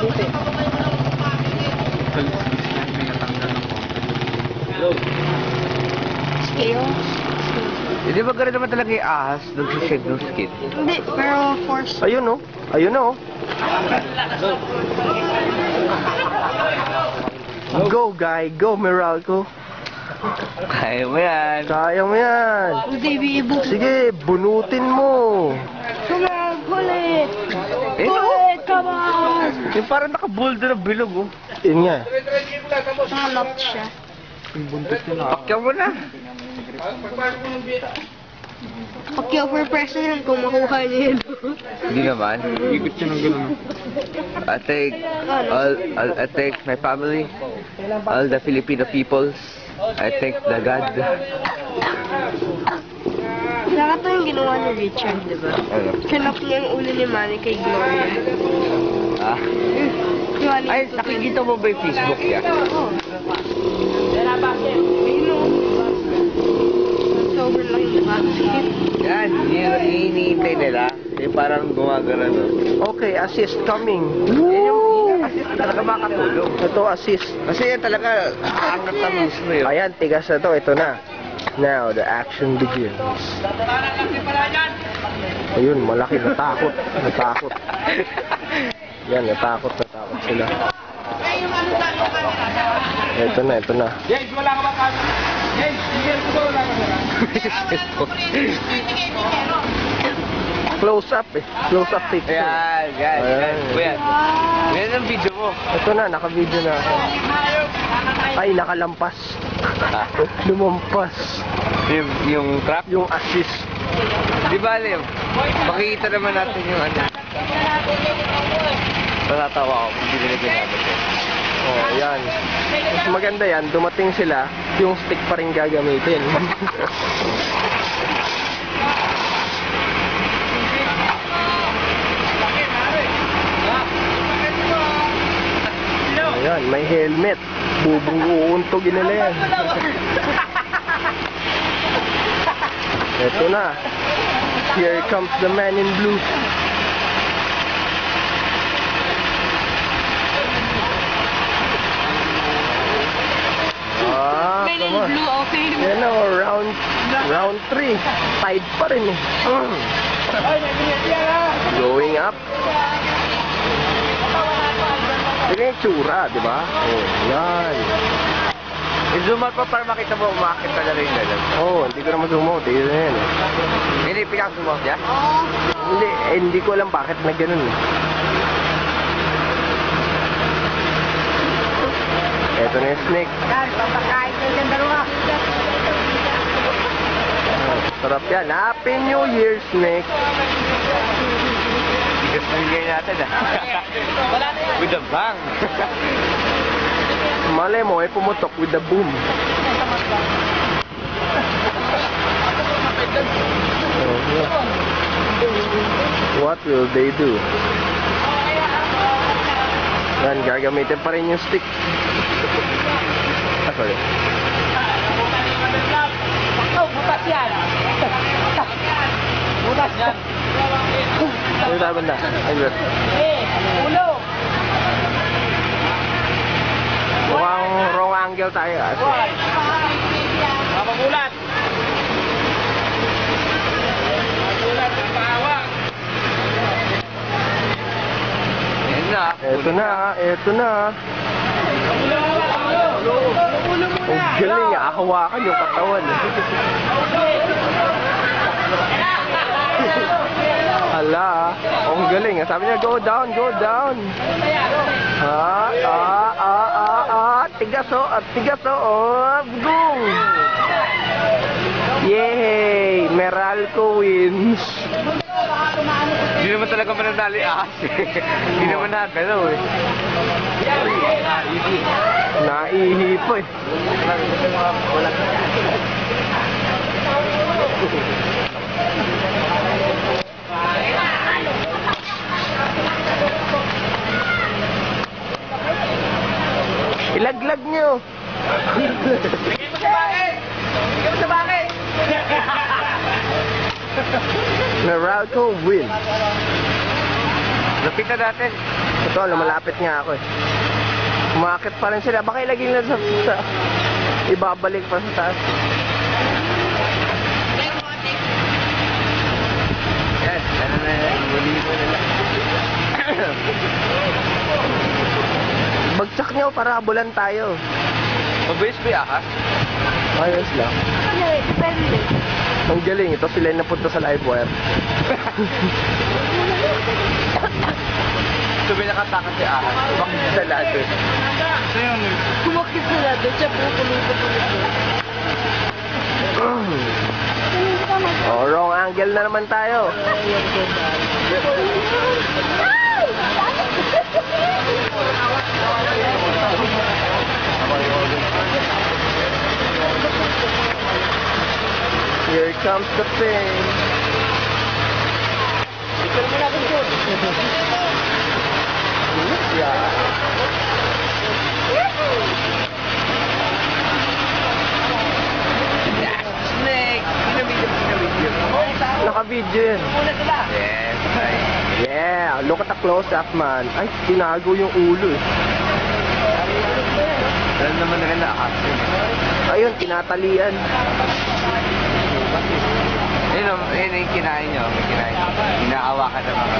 buti. Scale? Hindi ba gano'n naman talaga yung ahas nag-shave ng skin? Hindi, pero force. Ayun oh. Ayun na oh. Go guy, go Meralco. Kaya mo yan. Kaya mo yan. Baby, ibu. Sige, bunutin mo. Come on, pull it. Eh, Pull no? it, come on. Yung parang naka-bold na bilog, oh. Yun nga. Nalap siya. Pakyaw mo na. Pagkiyaw for president kung makuha niya yun. Hindi naman. Ikot siya ng gano'n. I thank my family, all the Filipino peoples. I thank the God. Nakata yung ginawa ni Richard, di ba? Ano? Kinap niya yung ulo ni Manny kay Gloria. Ah? Ginawa niya. Ay, nakikita mo ba yung Facebook niya? Oo. Ayun o. Sobrang laki yung basket. Yan, yung hinihintay nila. Yung parang gumagana, no? Okay, assist coming. Yan yung assist talaga makatulong. Ito assist. Kasi yan talaga, aangat na mismo yun. Ayan, tigas na to. Ito na. Now, the action begins. Ayun, malaki. Natakot. Natakot. Yan, natakot sila. Ito na, ito na. James, wala ka ba kami? James, bigyan ko ba wala ka ba? Close up eh. Close up picture. Yan, yan, yan. Yan. Yan ang video mo. Ito na, naka-video na ako. Ay, nakalampas. Lumampas. Yung trap. Yung assist. Di ba, Lem? Makikita naman natin yung ano. Natatawa ako kung hindi nila ginamit eh. Oh, yan. Mas maganda yan, dumating sila, yung stick pa rin gagamitin. Ayan, may helmet. Uuntogin nila yan. Ito na. Here comes the man in blue. Men in come on. blue, okay. Yan o, round 3. Tied pa rin eh. Going up. Yan yung tsura, di ba? Oh, yan. I-zoom out pa para makita mo, umakit pa na rin nila. Oh, hindi ko naman sumo. Tignan na yan. Hindi, pinaka-zoom out niya? Hindi, hindi ko alam bakit na ganun eh. Eto na yung snake. Yan, papakain ko yung dalawa. Sarap yan. Happy New Year, snake. Bigas na bigay natin ah. With a bang. Malay mo, pumutok with the boom. Oh, yeah. What will they do? Yan, gagamitin pa rin yung stick. Ah, sorry. Oh, butas yan. Butas yan. Ano tayo banda? Ay, good. Ulo. Mukhang wrong angle tayo. Mapagulat. Mapagulat, napahawak. Yan na. Eto na, eto na. Ang galing, hawakan yung katawan. Hala, ang galing. Sabi niya, go down, go down. Tigas o, tigas o, boom! Yay! Meralco wins. Hindi naman talaga mananali ahas eh. Hindi naman nakagalaw eh. Naihi po eh. Ilaglag nyo. Bigay mo sa bakit! Bigay mo sa bakit! Meralco wins. Lapitan natin. Ito, lumalapit nga ako eh. Umakit pa rin sila. Baka ilagay nila sa ibabalik pa sa taas. Yan, ano na yan, muli mo nila. Bagsak nyo para abulan tayo. Mabilis ba yung ahas? Ayos lang. Depende. Ang galing. Ito sila yung napunta sa live wire. Ito may nakatakas si ahas. Bakit sa lahat eh? Kumakit sila doon. Siya po kumipot-kumipot. Oh, wrong angle na naman tayo. Here comes the pain. Yeah. Snake! Pinabidyo. Naka-video yun. Yes, right. Yeah, look at the close-up, man. Ay, tinago yung ulo eh. Alam naman na rin na ahas yun. Ayun, tinatalian. Ayun yung kinain nyo. May kinain nyo. Inaawa ka na mga.